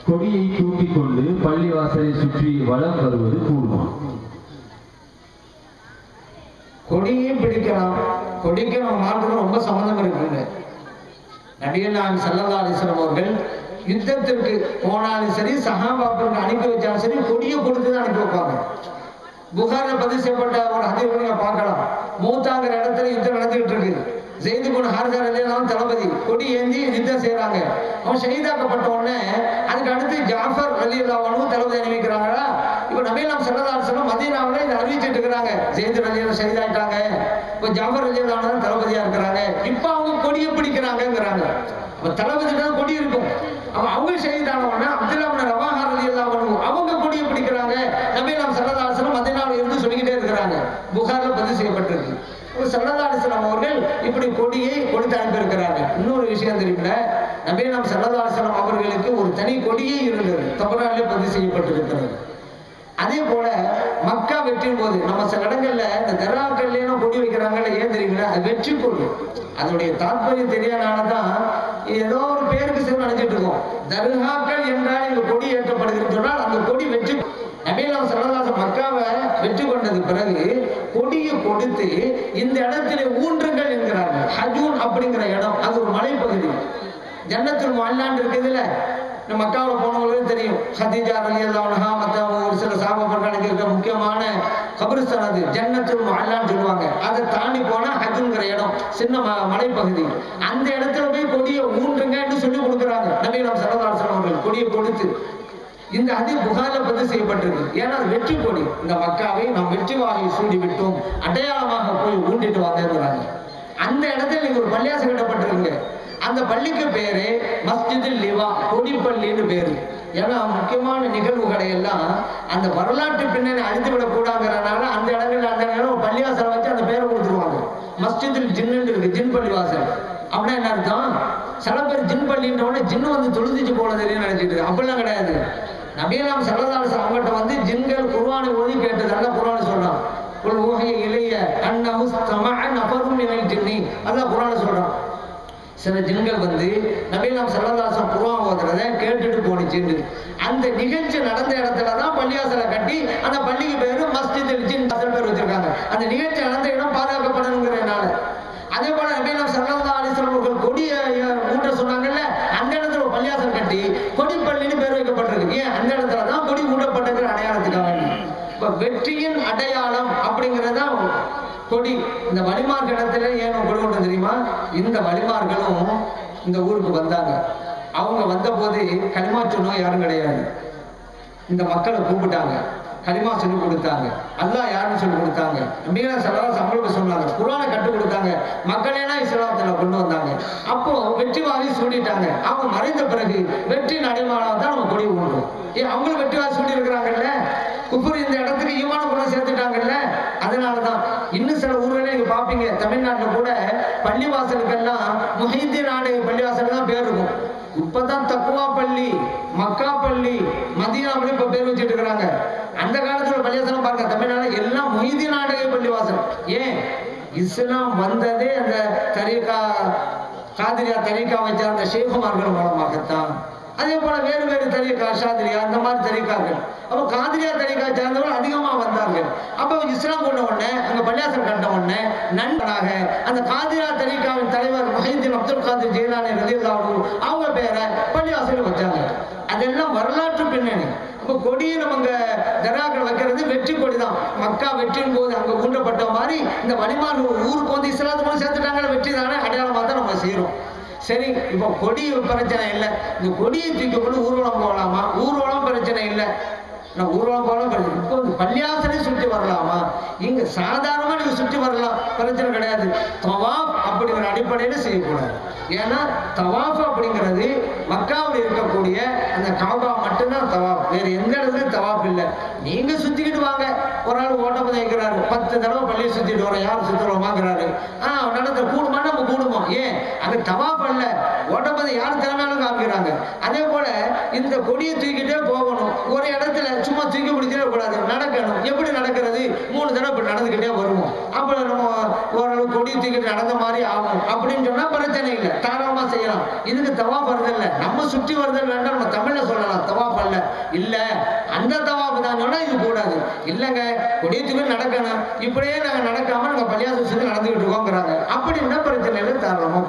கொடியை தூக்கிக் கொண்டு பள்ளிவாசலை சுற்றி வலம் வருவது கூடுமா? கொடியும் பிடிக்கலாம், கொடிக்கு நம்ம மாற்றுக்கு ரொம்ப சம்பந்தம் இருக்குங்க. நபிகள் நாயகம் ஸல்லல்லாஹு அலைஹி வஸல்லம் அவர்கள் யுத்தத்திற்கு போனாலும் சரி, சஹாபாக்களுக்கு அனுப்பி வச்சாலும் சரி, கொடியை கொடுத்து தான் அனுப்பி வைப்பாங்க. புகாரில் பதிவு செய்யப்பட்ட ஒரு ஹதீஸ் நீங்க பார்க்கலாம். மூத்தாங்கிற இடத்துல யுத்தம் நடந்துகிட்டு இருக்கு. ஸெய்து இப்னு ஹாரிஸா ரலியல்லாஹு தளபதி கொடி ஏந்தி யுத்தம் செய்யறாங்க. அவன் ஷஹீதாக்கப்பட்ட உடனே அதுக்கு அடுத்து ஜாஃபர் ரலியல்லாஹு அன்ஹு தளபதி அனுப்பிக்கிறாங்களா. இப்ப நபிகள் நாயகம் ஸல்லல்லாஹு அலைஹி வஸல்லம் மதீனாவுல இதை அறிவிச்சிட்டு இருக்கிறாங்க. ஸெய்து ரலியல்லாஹு ஷஹீதாயிட்டாங்க, இப்ப ஜாஃபர் ரலியல்லாஹு அன்ஹு தளபதியா இருக்கிறாங்க. இப்ப அவங்க கொடியை பிடிக்கிறாங்கிறாங்க. அப்ப தளபதினா கொடி இருக்கும். அப்ப அவங்க ஷஹீதான உடனே அப்துல்லா இப்னு ரவாஹா ரலியல்லாஹு அன்ஹு அவங்க கொடியை பிடிக்கிறாங்க. நபிகள் நாயகம் ஸல்லல்லாஹு அலைஹி வஸல்லம் மதீனாவுல இருந்து சொல்லிக்கிட்டே இருக்கிறாங்க. புகார்ல பதிவு செய்யப்பட்டிருக்கு. ஸல்லல்லாஹு அலைஹி வஸல்லம் அவர்கள் இப்படி கொடியை கொடுத்து அனுப்பியிருக்கிறாங்க. இன்னொரு விஷயம் தெரியுமில்ல, நபிகள் நாயகம் ஸல்லல்லாஹு அலைஹி வஸல்லம் அவர்களுக்கு ஒரு தனி கொடியே இருந்தது. தபரானிலே பதிவு செய்யப்பட்டிருக்கிறது. அதே போல மக்கா வெற்றியின் போது நம்ம சில இடங்கள்ல இந்த தர்காக்கள்லாம் கொடி வைக்கிறாங்கல்ல, ஏன் தெரியுங்களா? அது வெற்றி கொடி. அதனுடைய தாற்பயம் தெரியாதனாலதான் ஏதோ ஒரு பேருக்கு சேர்ந்து நினைச்சிட்டு இருக்கோம். தர்காக்கள் என்றால் இந்த கொடி ஏற்றப்படுகிறது சொன்னால் அந்த கொடி வெற்றி. நபிகள் நாயகம் ஸல்லல்லாஹு அலைஹி வஸல்லம் மக்காவை வெற்றி கொண்டது பிறகு கொடியை கொடுத்து இந்த இடத்திலே ஊன்றுங்கள் என்கிறார்கள். ஹஜூன் அப்படிங்கிற இடம் அது ஒரு மலைப்பகுதி. ஜன்னத்துல் முஅல்லான்னு இருக்குதுல்ல, நம்ம மக்காவில் போனவங்களுக்கு தெரியும். ஹதீஜா ரலியல்லாஹு அன்ஹா மற்ற ஒரு சில சஹாபாக்களுக்கு இருக்க முக்கியமான கபிரிஸ்தான் அது ஜன்னத்துல் முஅல்லான்னு சொல்லுவாங்க. அதை தாண்டி போனா ஹஜ்ங்கிற இடம் சின்ன மலைப்பகுதி. அந்த இடத்துல போய் கொடியை ஊன்றுங்கன்னு சொல்லி கொடுக்குறாங்க நபிகள் நாயகம் ஸல்லல்லாஹு அலைஹி வஸல்லம் அவர்கள் கொடியை கொடுத்து. இந்த ஹதீஸ் புகார்ல பதிவு செய்யப்பட்டிருக்கு. ஏன்னா வெற்றி கொடி. இந்த மக்காவை நாம் வெற்றி வாகை சூடி விட்டோம், அடையாளமாக போய் ஊண்டிட்டு வாங்கிறாங்க. அந்த இடத்துல நீங்க ஒரு பள்ளியாசம் கட்டப்பட்டிருங்க. அந்த பள்ளிக்கு பேரு மஸ்ஜிதுல் லிவா, கொடிப்பள்ளின்னு பேரு. ஏன்னா முக்கியமான நிகழ்வுகளை எல்லாம் அந்த வரலாற்று பின்னணி அழித்து விடக்கூடாதுங்கிறனால அந்த இடங்கள்ல அந்த நேரம் ஒரு பள்ளிவாசலை வச்சு அந்த பேரை கொடுத்துருவாங்க. மஸ்ஜிதுல் ஜின்னு இருக்கு, ஜின் பள்ளிவாசல். அப்படின்னா என்ன அர்த்தம்? சில பேர் ஜின் பள்ளின்றவொடனே ஜின்னு வந்து தொழுதிச்சு போனதுன்னு நினைச்சிட்டு, அப்படிலாம் கிடையாது. நபிகள் நாயகம் ஸல்லல்லாஹு அலைஹி வஸல்லம் அவங்கள்ட்ட வந்து ஜின்கள் குர்ஆனை ஓதி கேட்டது. அல்லாஹ் குர்ஆனை சொல்றான், குல் ஊஹிய இலைய அன்னஹு இஸ்தமஅ நஃபரும் மினல் ஜின்னி. அல்லாஹ் குர்ஆனை சொல்றான், சில ஜின்கள் வந்து நபிகள் நாயகம் ஸல்லல்லாஹு அலைஹி வஸல்லம் குர்ஆன் ஓதுறத கேட்டுட்டு போனிச்சுன்னு. அந்த நிகழ்ச்சி நடந்த இடத்துல தான் பள்ளிவாசலை கட்டி அந்த பள்ளிக்கு பேரு மஸ்ஜிதுல் ஜின் பேர் வச்சிருக்காங்க. அந்த நிகழ்ச்சி நடந்த இடம் பாதுகாக்கப்படணுங்கிறதுனால. அதே போல நபிகள் நாயகம் ஸல்லல்லாஹு அலைஹி வஸல்லம் அவர்கள் கொடியை ஊட்ட சொன்னாங்கல்ல, அந்த இடத்துல ஒரு பள்ளிவாசல் கட்டி கொடிப்பள்ளின்னு பேர் வைக்கப்பட்டிருக்கு. ஏன்? அந்த இடத்துல தான் கொடி ஊட்டப்பட்டிருக்கிற அடையாளத்துக்காக. இப்ப வெற்றியின் அடையாளம் அப்படிங்கிறதா கொடி. இந்த வலிமார்க் இடத்துல ஏன் கொடி கொண்டு தெரியுமா? இந்த வலிமார்களும் இந்த ஊருக்கு வந்தாங்க. அவங்க வந்த போது களிமா சொன்னோம் யாரும் கிடையாது. இந்த மக்களை கூப்பிட்டாங்க, களிமா சொல்லி கொடுத்தாங்க. அல்லாஹ் யாருன்னு சொல்லி கொடுத்தாங்க. நபிகள் ஸல்லல்லாஹு அலைஹி வஸல்லம் சொன்னாங்க, குர்ஆனை கற்றுக் கொடுத்தாங்க. மக்களேனா இஸ்லாத்துல கொண்டு வந்தாங்க. அப்போ வெற்றி வாகை சூடிட்டாங்க. அவங்க மறைந்த பிறகு வெற்றி நடைமாளாக தான் நம்ம கொடி ஊன்றோம். ஏன்? அவங்களும் வெற்றி வாகை சூடி இருக்கிறாங்கல்ல. குஃபர் இந்த இடத்துக்கு ஈமான குணம் சேர்த்துட்டாங்கல்ல, அதனாலதான். இன்னும் சில ஊர்களை நீங்க பாப்பீங்க, தமிழ்நாட்டில் கூட பள்ளிவாசலுக்கெல்லாம் முஹைதீன் நாடு பள்ளிவாசல் தான் பேர் இருக்கும். இப்பதான் தக்குவா பள்ளி, மக்கா பள்ளி, மதீனாவுல இப்ப பேர் வச்சுட்டு இருக்கிறாங்க. அந்த காலத்துல பள்ளிவாசலம் பாருங்க, தமிழ்நாடு எல்லாம் முஹைதீன் நாடு பள்ளிவாசல். ஏன்? இஸ்லாம் வந்ததே அந்த தரீகா, காதிரியா தரீகாவை சார்ந்த ஷேகுமார்கள் மூலமாகத்தான். அதே போல வேறு வேறு தரீகா, ஷாதிரியா, அந்த மாதிரி தரீகாக்கள். அப்ப காதிரியா தரீகா சார்ந்தவர்கள் அதிகமா வந்தார்கள். அப்ப இஸ்லாம் கொண்ட உடனே அங்க பள்ளிவாசல் கட்ட உடனே நண்பனாக அந்த காதிரியா தரீகாவின் தலைவர் முஹைதீன் அப்துல் காதிர் ஜீலானி ரலியல்லாஹு அன்ஹு அவங்க பேரை பள்ளிவாசல் வச்சாங்க. அதெல்லாம் வரலாற்று பின்னணி. அப்ப கொடியை நம்ம தர்காக்கள் வைக்கிறது வெற்றி கொடி தான். மக்கா வெற்றியின் போது அங்க ஊன்றப்பட்ட மாதிரி இந்த வலிமார் ஊருக்கு வந்து இஸ்லாத்து கூட சேர்த்துட்டாங்க. வெற்றி தானே அடையாளமா தான் நம்ம செய்யறோம். சரி, இப்போ கொடி பிரச்சனை இல்லை. இந்த கொடியை தூக்கி கொண்டு ஊர்வலம் போகலாமா? ஊர்வலம் பிரச்சனை இல்லை. நான் ஊர்வலம் போகலாம் பிரச்சனை. இப்போ பள்ளியாசலை சுற்றி வரலாமா? இங்க சாதாரணமா நீங்க சுற்றி வரலாம், பிரச்சனை கிடையாது. தவாப் அப்படிங்கிற அடிப்படையில செய்யக்கூடாது. ஏன்னா தவாப் அப்படிங்கிறது மக்காவில் இருக்கக்கூடிய அந்த காபா மட்டும்தான் தவாப். வேற எந்த இடத்துலயும் தவாப் இல்லை. நீங்க சுத்திக்கிட்டு வாங்க. ஒரு ஆள் ஓட்டப்பதை வைக்கிறாரு, 10 தடவை பள்ளியை சுத்திட்டு வரோம், யாரும் சுத்துறோமாங்கிறாரு. நடந்த கூடுமா? நம்ம கூடுமா? ஏன்? அது தவாப் அல்ல, ஓட்டப்பதை யாரும் திறமையாலும் காமிக்கிறாங்க. அதே போல இந்த கொடியை தூக்கிட்டே போகணும். ஒரு இடத்துல சும்மா தூக்கி பிடிச்சிடவே கூடாது, நடக்கணும். எப்படி நடக்கிறது? 3 தடவை இப்படி நடந்துக்கிட்டே வருவோம். அப்ப நம்ம ஓரளவு கொடியை தூக்கிட்டு நடந்த மாதிரி ஆகும். அப்படின்னு சொன்னா பிரச்சனை இல்லை, தாராளமா செய்யலாம். இதுக்கு தவாப் வருதல் இல்லை. நம்ம சுற்றி வருதல் வேண்டாம், நம்ம தமிழ்ல சொல்லலாம். தவாப் இல்ல அந்த தவாஃப் தான் சொன்னா இது கூடாது. இல்லைங்க கொடியத்துக்கு நடக்கணும், இப்படியே நாங்க நடக்காம நாங்க பள்ளியாசம் நடந்துகிட்டு இருக்கோங்கிறாங்க. அப்படின்னா பிரச்சனை இல்லை, தாராளமா